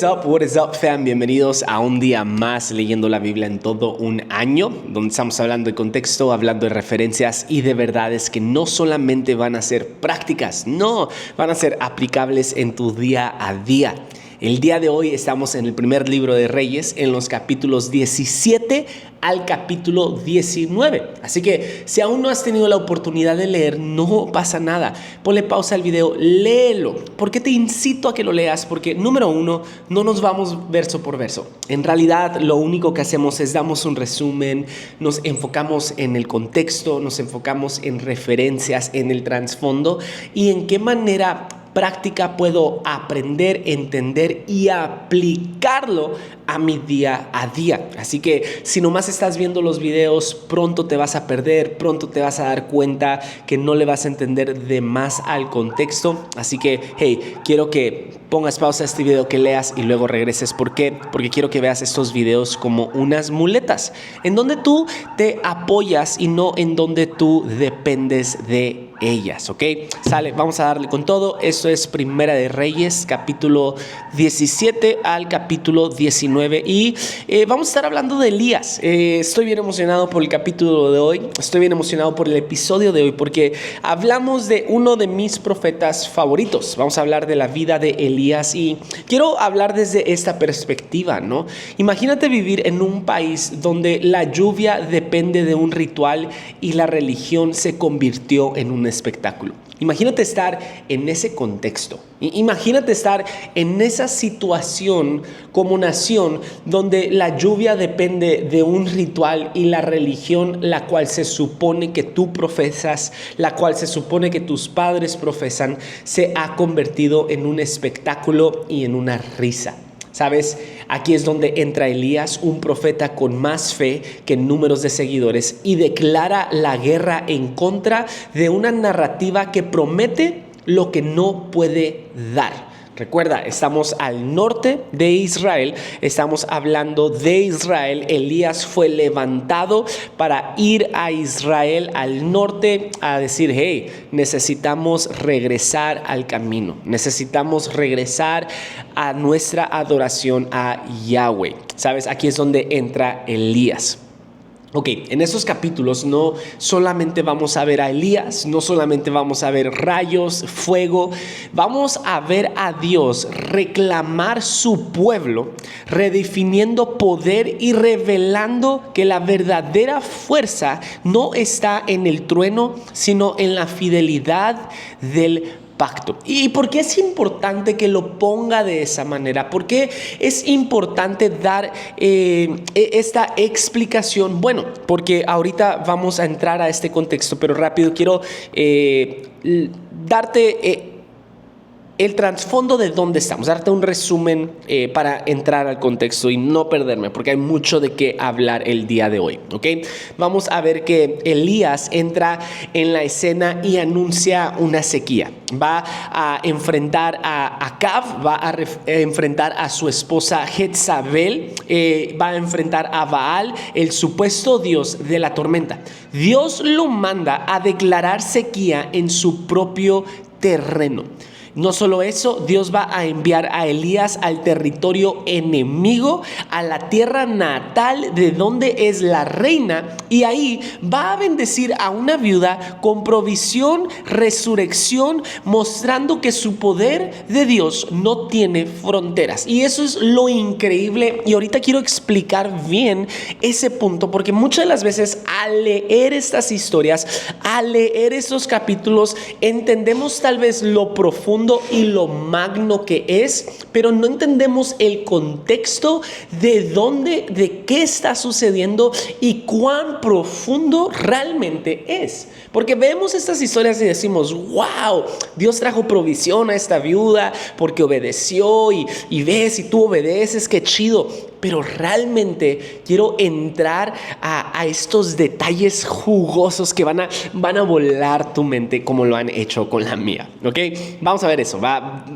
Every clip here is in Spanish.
What is up, fam? Bienvenidos a un día más leyendo la Biblia en todo un año, donde estamos hablando de contexto, hablando de referencias y de verdades que no solamente van a ser prácticas, no, van a ser aplicables en tu día a día. El día de hoy estamos en el primer libro de Reyes, en los capítulos 17 al capítulo 19. Así que si aún no has tenido la oportunidad de leer, no pasa nada. Ponle pausa al video, léelo. ¿Por qué te incito a que lo leas? Porque número uno, no nos vamos verso por verso. En realidad, lo único que hacemos es damos un resumen, nos enfocamos en el contexto, nos enfocamos en referencias, en el trasfondo y en qué manera práctica puedo aprender, entender y aplicarlo a mi día a día. Así que si nomás estás viendo los videos, pronto te vas a perder, pronto te vas a dar cuenta que no le vas a entender de más al contexto. Así que, hey, quiero que pongas pausa a este video, que leas y luego regreses. ¿Por qué? Porque quiero que veas estos videos como unas muletas, en donde tú te apoyas y no en donde tú dependes de ellas, ¿ok? Sale, vamos a darle con todo. Esto es Primera de Reyes, capítulo 17 al capítulo 19 y vamos a estar hablando de Elías. Estoy bien emocionado por el capítulo de hoy, estoy bien emocionado por el episodio de hoy porque hablamos de uno de mis profetas favoritos. Vamos a hablar de la vida de Elías y quiero hablar desde esta perspectiva, ¿no? Imagínate vivir en un país donde la lluvia depende de un ritual y la religión se convirtió en un espectáculo. Imagínate estar en ese contexto. Imagínate estar en esa situación como nación donde la lluvia depende de un ritual y la religión, la cual se supone que tú profesas, la cual se supone que tus padres profesan, se ha convertido en un espectáculo y en una risa. ¿Sabes? Aquí es donde entra Elías, un profeta con más fe que números de seguidores, y declara la guerra en contra de una narrativa que promete lo que no puede dar. Recuerda, estamos al norte de Israel, estamos hablando de Israel. Elías fue levantado para ir a Israel, al norte, a decir, hey, necesitamos regresar al camino, necesitamos regresar a nuestra adoración a Yahweh. ¿Sabes? Aquí es donde entra Elías. Ok, en estos capítulos no solamente vamos a ver a Elías, no solamente vamos a ver rayos, fuego, vamos a ver a Dios reclamar su pueblo, redefiniendo poder y revelando que la verdadera fuerza no está en el trueno, sino en la fidelidad del pacto. ¿Y por qué es importante que lo ponga de esa manera? ¿Por qué es importante dar esta explicación? Bueno, porque ahorita vamos a entrar a este contexto, pero rápido quiero darte el trasfondo de dónde estamos, darte un resumen para entrar al contexto y no perderme, porque hay mucho de qué hablar el día de hoy, ¿ok? Vamos a ver que Elías entra en la escena y anuncia una sequía. Va a enfrentar a Acab, va a enfrentar a su esposa Jezabel, va a enfrentar a Baal, el supuesto dios de la tormenta. Dios lo manda a declarar sequía en su propio terreno. No solo eso, Dios va a enviar a Elías al territorio enemigo, a la tierra natal de donde es la reina, y ahí va a bendecir a una viuda con provisión, resurrección, mostrando que su poder de Dios no tiene fronteras. Y eso es lo increíble, y ahorita quiero explicar bien ese punto, porque muchas de las veces al leer estas historias, al leer estos capítulos, entendemos tal vez lo profundo y lo magno que es, pero no entendemos el contexto de dónde, de qué está sucediendo y cuán profundo realmente es. Porque vemos estas historias y decimos, wow, Dios trajo provisión a esta viuda porque obedeció y ves, y tú obedeces, qué chido. pero realmente quiero entrar a estos detalles jugosos que van a volar tu mente como lo han hecho con la mía, ¿ok? Vamos a ver eso.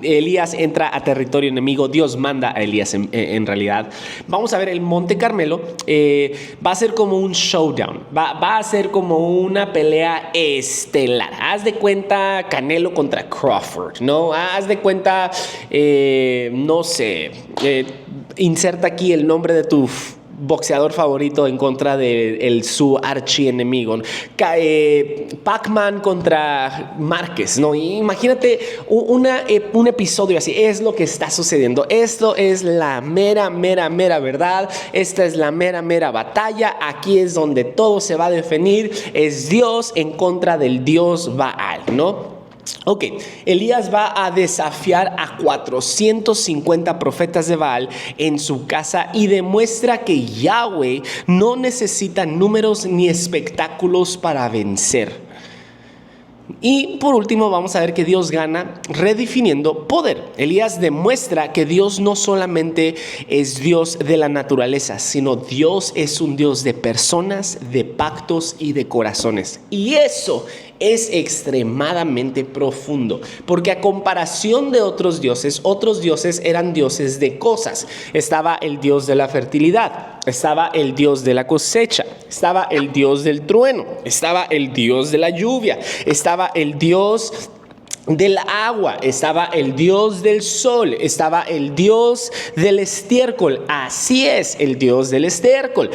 Elías entra a territorio enemigo, Dios manda a Elías en realidad. Vamos a ver el Monte Carmelo. Va a ser como un showdown, va a ser como una pelea estelar. Haz de cuenta Canelo contra Crawford, ¿no? Haz de cuenta, no sé, inserta aquí el nombre de tu boxeador favorito en contra de su archienemigo. Pac-Man contra Márquez, ¿no? Imagínate un episodio así. Es lo que está sucediendo. Esto es la mera verdad. Esta es la mera batalla. Aquí es donde todo se va a definir. Es Dios en contra del Dios Baal, ¿no? Ok, Elías va a desafiar a 450 profetas de Baal en su casa y demuestra que Yahweh no necesita números ni espectáculos para vencer. Y por último vamos a ver que Dios gana redefiniendo poder. Elías demuestra que Dios no solamente es Dios de la naturaleza, sino Dios es un Dios de personas, de pactos y de corazones. Y eso es extremadamente profundo, porque a comparación de otros dioses eran dioses de cosas. Estaba el Dios de la fertilidad, estaba el Dios de la cosecha, estaba el Dios del trueno, estaba el Dios de la lluvia, estaba el Dios del agua, estaba el Dios del sol, estaba el Dios del estiércol. Así es, el Dios del estiércol.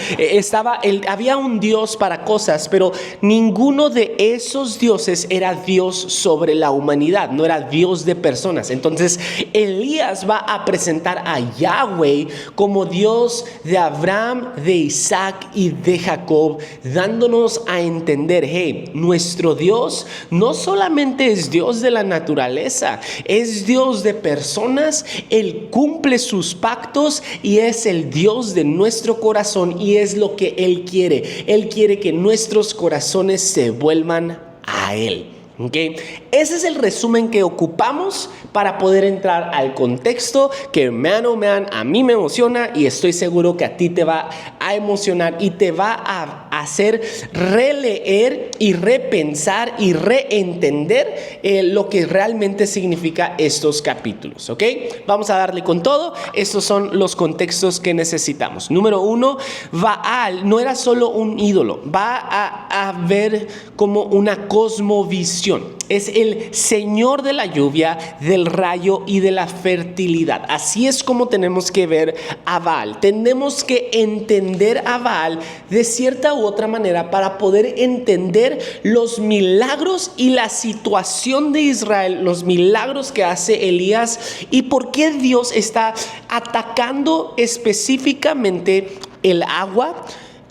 Había un Dios para cosas, pero ninguno de esos dioses era Dios sobre la humanidad, no era Dios de personas. Entonces Elías va a presentar a Yahweh como Dios de Abraham, de Isaac y de Jacob, dándonos a entender, hey, nuestro Dios no solamente es Dios de la naturaleza, es Dios de personas. Él cumple sus pactos y es el Dios de nuestro corazón, y es lo que Él quiere. Él quiere que nuestros corazones se vuelvan a Él. Okay. Ese es el resumen que ocupamos para poder entrar al contexto que, man oh man, a mí me emociona, y estoy seguro que a ti te va a emocionar y te va a hacer releer y repensar y reentender lo que realmente significa estos capítulos. ¿Ok? Vamos a darle con todo. Estos son los contextos que necesitamos. Número 1, Baal no era solo un ídolo, va a ver como una cosmovisión. Es el Señor de la lluvia, del rayo y de la fertilidad. Así es como tenemos que ver a Baal. Tenemos que entender a Baal de cierta u otra manera para poder entender los milagros y la situación de Israel, los milagros que hace Elías y por qué Dios está atacando específicamente el agua,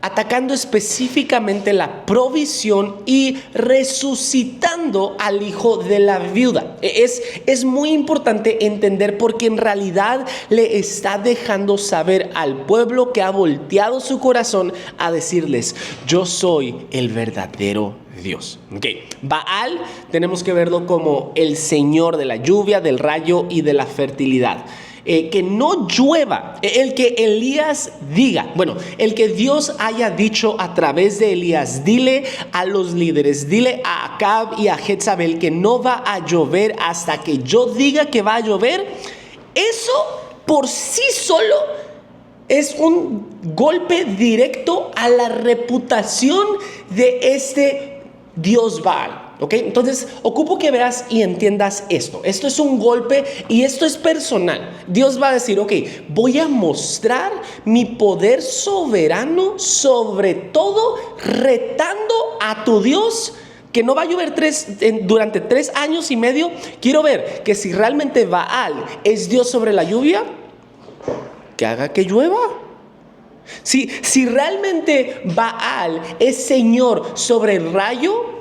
atacando específicamente la provisión y resucitando al hijo de la viuda. Es muy importante entender, porque en realidad le está dejando saber al pueblo que ha volteado su corazón a decirles: yo soy el verdadero Dios. Okay. Baal tenemos que verlo como el Señor de la lluvia, del rayo y de la fertilidad. Que no llueva, el que Elías diga, el que Dios haya dicho a través de Elías: dile a los líderes, dile a Acab y a Jezabel que no va a llover hasta que yo diga que va a llover. Eso por sí solo es un golpe directo a la reputación de este Dios Baal. ¿Okay? Entonces ocupo que veas y entiendas esto. Esto es un golpe y esto es personal. Dios va a decir: ok, voy a mostrar mi poder soberano sobre todo, retando a tu Dios que no va a llover durante 3 años y medio. Quiero ver que si realmente Baal es Dios sobre la lluvia, que haga que llueva. Si realmente Baal es Señor sobre el rayo,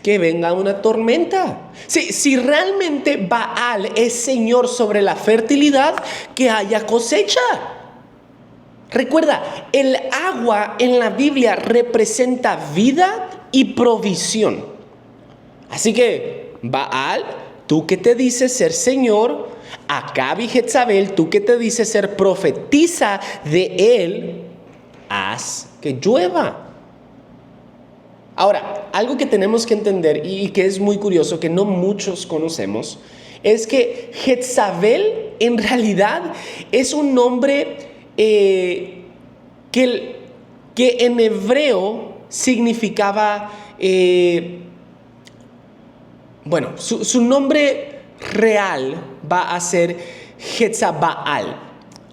que venga una tormenta. Si realmente Baal es Señor sobre la fertilidad, que haya cosecha. Recuerda, el agua en la Biblia representa vida y provisión. Así que, Baal, tú que te dices ser Señor, Acab y Jezabel, tú que te dices ser profetiza de él, haz que llueva. Ahora, algo que tenemos que entender y que es muy curioso, que no muchos conocemos, es que Jezabel en realidad es un nombre que en hebreo significaba, su nombre real va a ser Jezabal.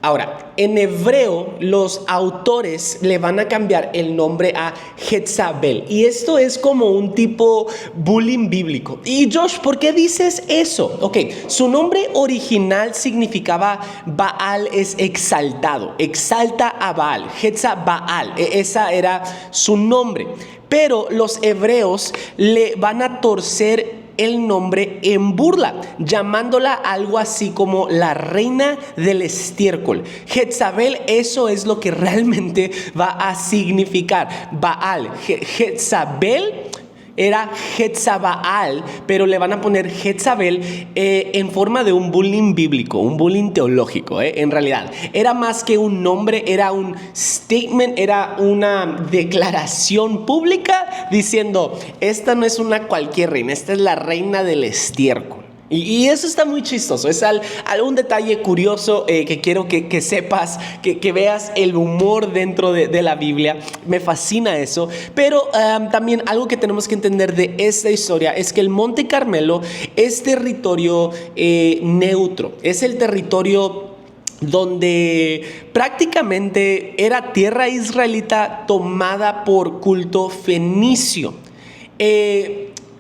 Ahora, en hebreo los autores le van a cambiar el nombre a Jezabel. Y esto es como un tipo bullying bíblico. Y Josh, ¿por qué dices eso? Ok, su nombre original significaba Baal es exaltado. Exalta a Baal. Jezabal. Esa era su nombre. Pero los hebreos le van a torcer el nombre en burla, llamándola algo así como la reina del estiércol. Jezabel, eso es lo que realmente va a significar. Baal, Jezabel era Jezabal, pero le van a poner Jezabel en forma de un bullying bíblico, un bullying teológico. En realidad, era más que un nombre, era un statement, era una declaración pública diciendo, esta no es una cualquier reina, esta es la reina del estiércol. Y eso está muy chistoso, es algún detalle curioso que quiero que sepas, que veas el humor dentro de la Biblia. Me fascina eso, pero también algo que tenemos que entender de esta historia es que el Monte Carmelo es territorio neutro, es el territorio donde prácticamente era tierra israelita tomada por culto fenicio.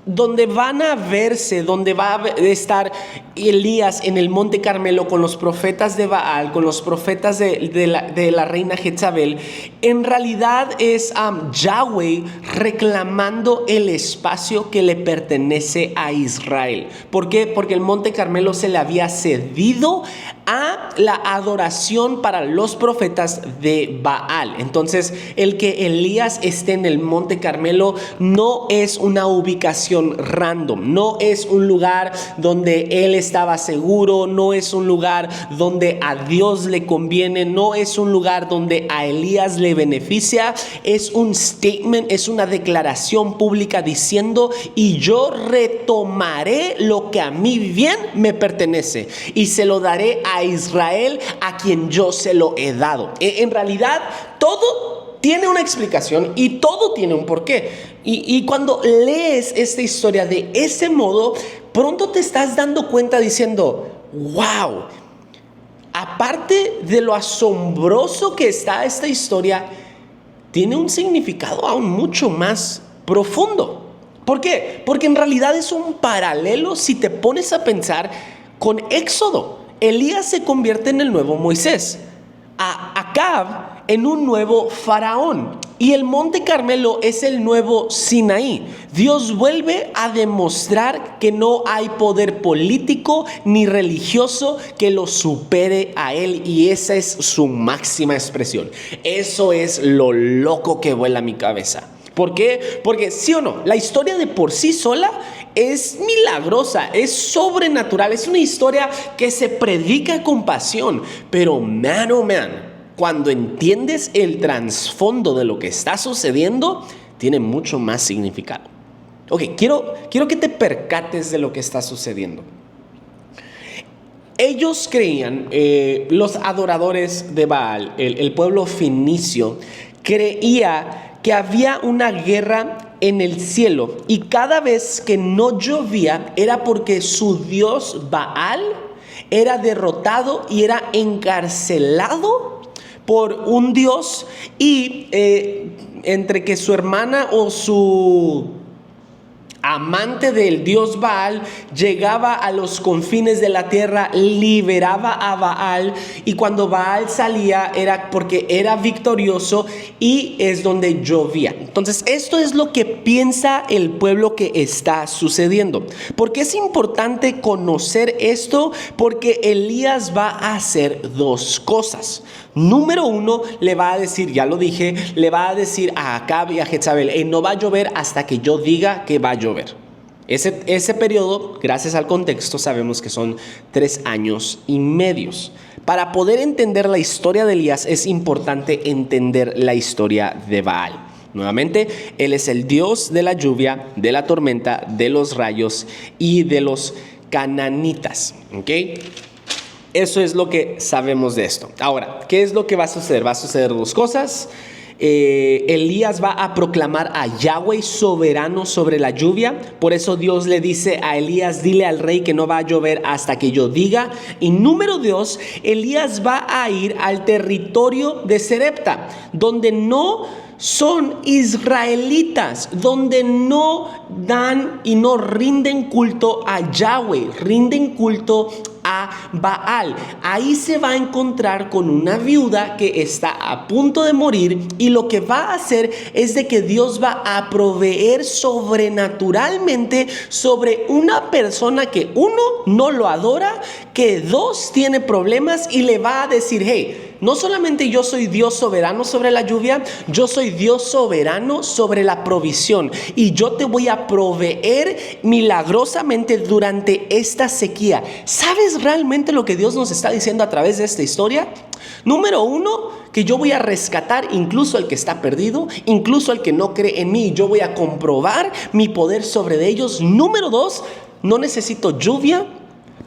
Donde van a verse, donde va a estar Elías en el Monte Carmelo con los profetas de Baal, con los profetas de la reina Jezabel, en realidad es Yahweh reclamando el espacio que le pertenece a Israel. ¿Por qué? Porque el Monte Carmelo se le había cedido a la adoración para los profetas de Baal. Entonces, el que Elías esté en el Monte Carmelo no es una ubicación random, no es un lugar donde él estaba seguro, no es un lugar donde a Dios le conviene, no es un lugar donde a Elías le beneficia, es un statement, es una declaración pública diciendo, y yo retomaré lo que a mí bien me pertenece y se lo daré a Israel, a quien yo se lo he dado. En realidad, todo tiene una explicación y todo tiene un porqué. Y cuando lees esta historia de ese modo, pronto te estás dando cuenta diciendo, wow, aparte de lo asombroso que está esta historia, tiene un significado aún mucho más profundo. ¿Por qué? Porque en realidad es un paralelo si te pones a pensar con Éxodo. Elías se convierte en el nuevo Moisés, a Acab en un nuevo faraón, y el Monte Carmelo es el nuevo Sinaí. Dios vuelve a demostrar que no hay poder político ni religioso que lo supere a él, y esa es su máxima expresión. Eso es lo loco que vuela a mi cabeza. ¿Por qué? Porque sí o no, la historia de por sí sola es milagrosa, es sobrenatural, es una historia que se predica con pasión, pero man, oh man, cuando entiendes el trasfondo de lo que está sucediendo, tiene mucho más significado. Ok, quiero que te percates de lo que está sucediendo. Ellos creían, los adoradores de Baal, el pueblo fenicio, creía que había una guerra en el cielo, y cada vez que no llovía era porque su dios Baal era derrotado y era encarcelado por un dios, y entre que su hermana o su amante del dios Baal llegaba a los confines de la tierra, liberaba a Baal, y cuando Baal salía era porque era victorioso y es donde llovía. Entonces esto es lo que piensa el pueblo que está sucediendo. ¿Por qué es importante conocer esto? Porque Elías va a hacer dos cosas. Número uno, le va a decir, ya lo dije, le va a decir a Acab y a Jezabel, no va a llover hasta que yo diga que va a llover. Ese periodo, gracias al contexto, sabemos que son 3 años y medio. Para poder entender la historia de Elías es importante entender la historia de Baal. Nuevamente, él es el dios de la lluvia, de la tormenta, de los rayos y de los cananitas. ¿Ok? Eso es lo que sabemos de esto. Ahora, ¿qué es lo que va a suceder? Va a suceder 2 cosas. Elías va a proclamar a Yahweh soberano sobre la lluvia. Por eso Dios le dice a Elías: dile al rey que no va a llover hasta que yo diga. Y número 2, Elías va a ir al territorio de Serepta, donde no son israelitas, donde no dan y no rinden culto a Yahweh, rinden culto a Baal. Ahí se va a encontrar con una viuda que está a punto de morir, y lo que va a hacer es de que Dios va a proveer sobrenaturalmente sobre una persona que 1, no lo adora, que 2, tiene problemas, y le va a decir: hey, no solamente yo soy Dios soberano sobre la lluvia, yo soy Dios soberano sobre la provisión, y yo te voy a proveer milagrosamente durante esta sequía. ¿Sabes realmente lo que Dios nos está diciendo a través de esta historia? Número 1, que yo voy a rescatar incluso al que está perdido, incluso al que no cree en mí. Yo voy a comprobar mi poder sobre ellos. Número 2, no necesito lluvia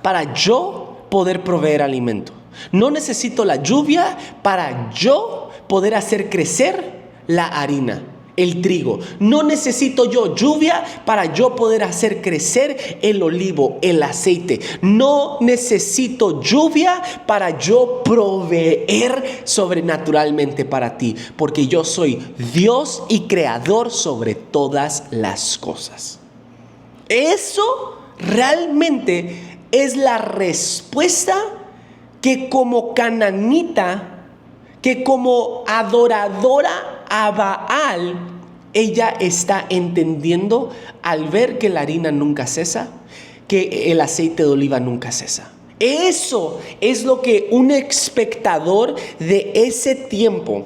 para yo poder proveer alimento. No necesito la lluvia para yo poder hacer crecer la harina, el trigo. No necesito yo lluvia para yo poder hacer crecer el olivo, el aceite. No necesito lluvia para yo proveer sobrenaturalmente para ti, porque yo soy Dios y creador sobre todas las cosas. Eso realmente es la respuesta que como cananita, que como adoradora a Baal, ella está entendiendo al ver que la harina nunca cesa, que el aceite de oliva nunca cesa. Eso es lo que un espectador de ese tiempo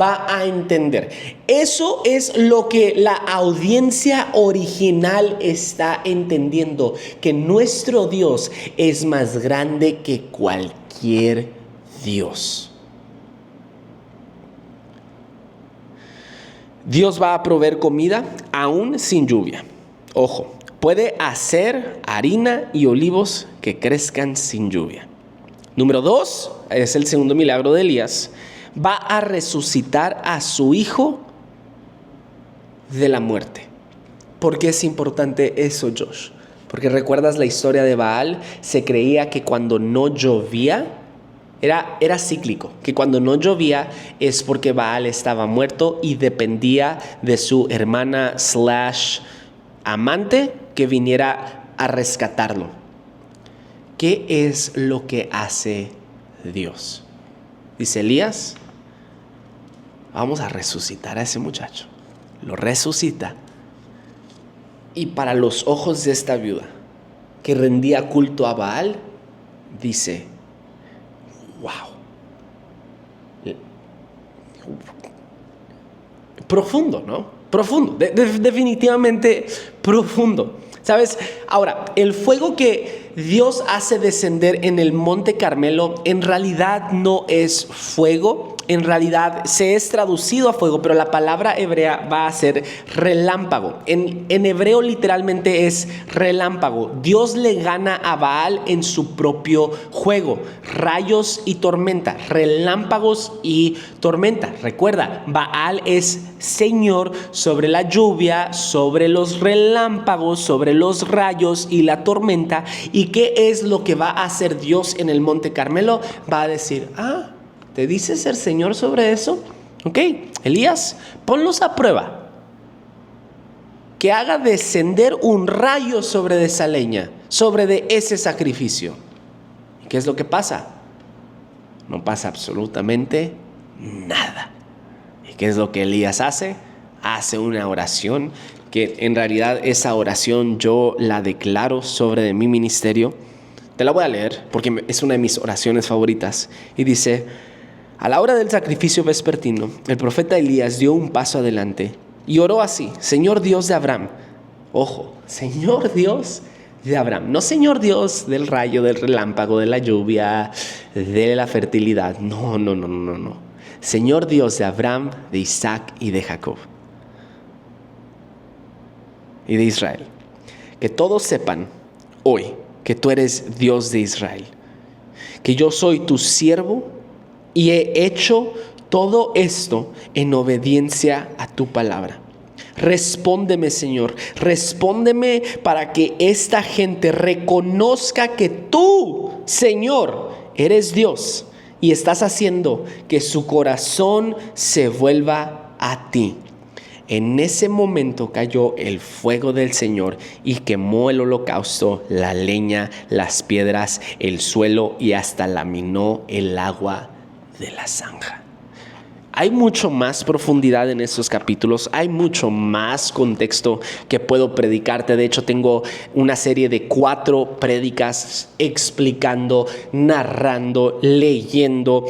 va a entender. Eso es lo que la audiencia original está entendiendo, que nuestro Dios es más grande que cualquier Dios. Dios va a proveer comida aún sin lluvia. Ojo, puede hacer harina y olivos que crezcan sin lluvia. Número 2, es el segundo milagro de Elías. Va a resucitar a su hijo de la muerte. ¿Por qué es importante eso, Josh? Porque recuerdas la historia de Baal. Se creía que cuando no llovía, era cíclico, que cuando no llovía es porque Baal estaba muerto y dependía de su hermana / amante que viniera a rescatarlo. ¿Qué es lo que hace Dios? Dice Elías: vamos a resucitar a ese muchacho. Lo resucita. Y para los ojos de esta viuda que rendía culto a Baal, dice: wow. Profundo, ¿no? Profundo. Definitivamente profundo. ¿Sabes? Ahora, el fuego que Dios hace descender en el Monte Carmelo en realidad no es fuego. En realidad se es traducido a fuego, pero la palabra hebrea va a ser relámpago. En hebreo literalmente es relámpago. Dios le gana a Baal en su propio juego. Rayos y tormenta, relámpagos y tormenta. Recuerda, Baal es Señor sobre la lluvia, sobre los relámpagos, sobre los rayos y la tormenta. ¿Y qué es lo que va a hacer Dios en el Monte Carmelo? Va a decir: ¿te dice ser Señor sobre eso? Ok, Elías, ponlos a prueba. Que haga descender un rayo sobre de esa leña, sobre de ese sacrificio. ¿Y qué es lo que pasa? No pasa absolutamente nada. ¿Y qué es lo que Elías hace? Hace una oración, que en realidad esa oración yo la declaro sobre de mi ministerio. Te la voy a leer porque es una de mis oraciones favoritas. Y dice: a la hora del sacrificio vespertino, el profeta Elías dio un paso adelante y oró así: Señor Dios de Abraham, Ojo, Señor Dios de Abraham, no Señor Dios del rayo, del relámpago, de la lluvia, de la fertilidad. No. Señor Dios de Abraham, de Isaac y de Jacob. Y de Israel. Que todos sepan hoy que tú eres Dios de Israel. Que yo soy tu siervo y he hecho todo esto en obediencia a tu palabra. Respóndeme, Señor, respóndeme para que esta gente reconozca que tú, Señor, eres Dios y estás haciendo que su corazón se vuelva a ti. En ese momento cayó el fuego del Señor y quemó el holocausto, la leña, las piedras, el suelo y hasta laminó el agua de la zanja. Hay mucho más profundidad en estos capítulos, hay mucho más contexto que puedo predicarte. De hecho, tengo una serie de 4 prédicas explicando, narrando, leyendo,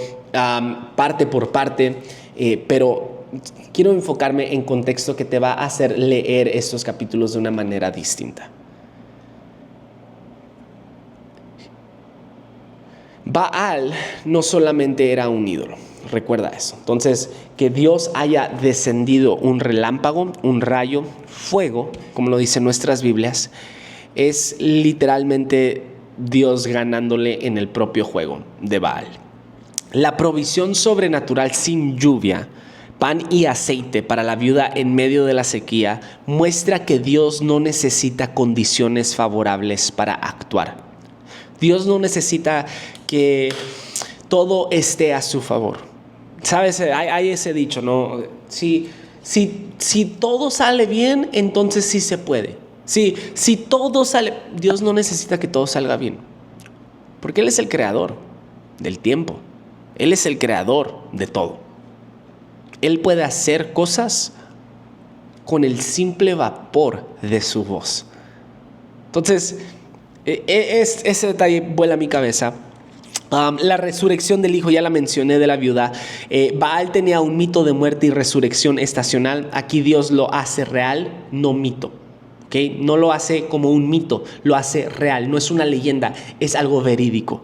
parte por parte, pero quiero enfocarme en contexto que te va a hacer leer estos capítulos de una manera distinta. Baal no solamente era un ídolo. Recuerda eso. Entonces, que Dios haya descendido un relámpago, un rayo, fuego, como lo dicen nuestras Biblias, es literalmente Dios ganándole en el propio juego de Baal. La provisión sobrenatural sin lluvia, pan y aceite para la viuda en medio de la sequía muestra que Dios no necesita condiciones favorables para actuar. Dios no necesita que todo esté a su favor. ¿Sabes? Hay ese dicho, ¿no? Si todo sale bien, entonces sí se puede. Si todo sale... Dios no necesita que todo salga bien. Porque Él es el creador del tiempo. Él es el creador de todo. Él puede hacer cosas con el simple vapor de su voz. Entonces, ese detalle vuela a mi cabeza. La resurrección del hijo, ya la mencioné, de la viuda. Baal tenía un mito de muerte y resurrección estacional. Aquí Dios lo hace real, no mito. ¿Okay? No lo hace como un mito, lo hace real. No es una leyenda, es algo verídico.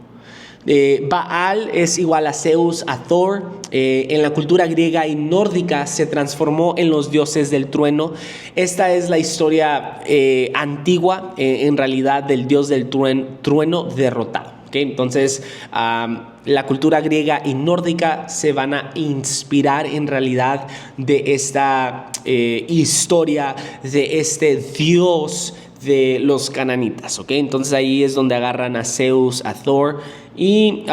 Baal es igual a Zeus, a Thor. En la cultura griega y nórdica se transformó en los dioses del trueno. Esta es la historia antigua, en realidad, del dios del trueno derrotado. Okay, entonces, la cultura griega y nórdica se van a inspirar en realidad de esta historia de este dios de los cananitas. Okay, entonces ahí es donde agarran a Zeus, a Thor. Y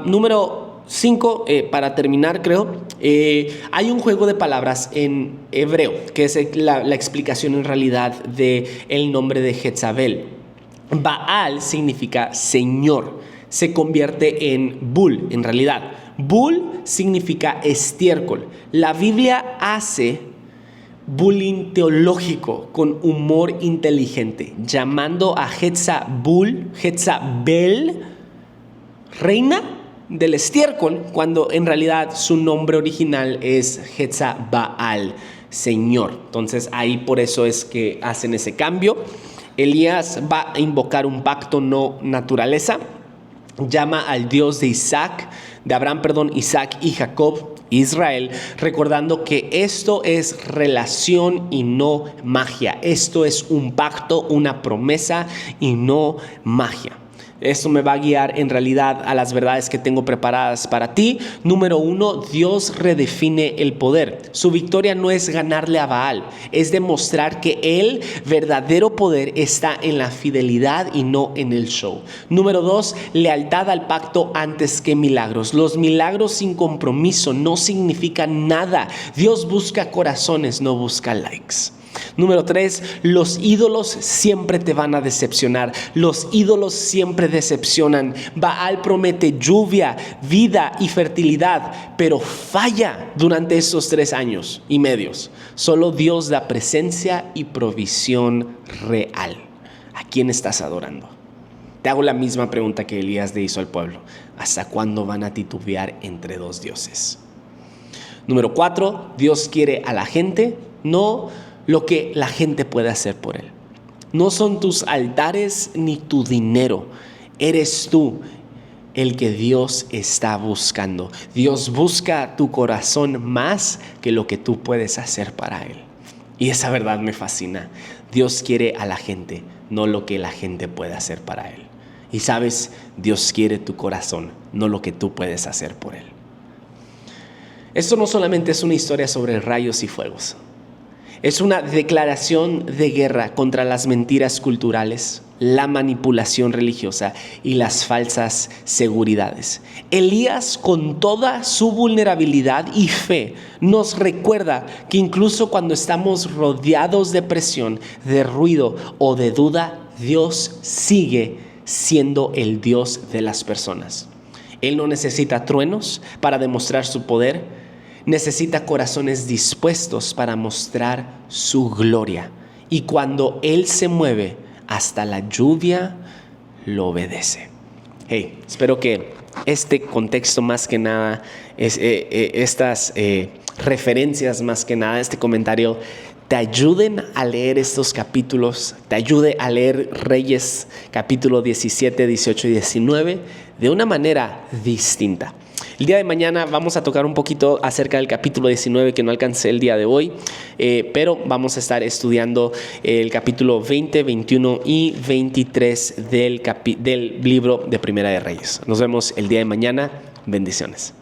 número 5, para terminar, creo, hay un juego de palabras en hebreo, que es la explicación en realidad del nombre de Jezabel. Baal significa Señor, se convierte en Bul, en realidad. Bul significa estiércol. La Biblia hace bullying teológico con humor inteligente, llamando a Jezabel, reina del estiércol, cuando en realidad su nombre original es Jezabel, Señor. Entonces ahí por eso es que hacen ese cambio. Elías va a invocar un pacto no naturaleza. Llama al Dios de Abraham, Isaac y Jacob, Israel, recordando que esto es relación y no magia. Esto es un pacto, una promesa y no magia. Esto me va a guiar en realidad a las verdades que tengo preparadas para ti. Número 1, Dios redefine el poder. Su victoria no es ganarle a Baal, es demostrar que el verdadero poder está en la fidelidad y no en el show. Número 2, lealtad al pacto antes que milagros. Los milagros sin compromiso no significan nada. Dios busca corazones, no busca likes. Número 3, los ídolos siempre te van a decepcionar. Los ídolos siempre decepcionan. Baal promete lluvia, vida y fertilidad, pero falla durante estos 3 años y medio. Solo Dios da presencia y provisión real. ¿A quién estás adorando? Te hago la misma pregunta que Elías le hizo al pueblo. ¿Hasta cuándo van a titubear entre 2 dioses? Número 4, Dios quiere a la gente, no lo que la gente puede hacer por Él. No son tus altares ni tu dinero. Eres tú el que Dios está buscando. Dios busca tu corazón más que lo que tú puedes hacer para Él. Y esa verdad me fascina. Dios quiere a la gente, no lo que la gente puede hacer para Él. Y sabes, Dios quiere tu corazón, no lo que tú puedes hacer por Él. Esto no solamente es una historia sobre rayos y fuegos. Es una declaración de guerra contra las mentiras culturales, la manipulación religiosa y las falsas seguridades. Elías, con toda su vulnerabilidad y fe, nos recuerda que incluso cuando estamos rodeados de presión, de ruido o de duda, Dios sigue siendo el Dios de las personas. Él no necesita truenos para demostrar su poder. Necesita corazones dispuestos para mostrar su gloria. Y cuando Él se mueve, hasta la lluvia lo obedece. Hey, espero que este contexto más que nada, estas referencias más que nada, este comentario, te ayuden a leer estos capítulos, te ayude a leer Reyes capítulo 17, 18 y 19 de una manera distinta. El día de mañana vamos a tocar un poquito acerca del capítulo 19 que no alcancé el día de hoy, pero vamos a estar estudiando el capítulo 20, 21 y 23 del libro de Primera de Reyes. Nos vemos el día de mañana. Bendiciones.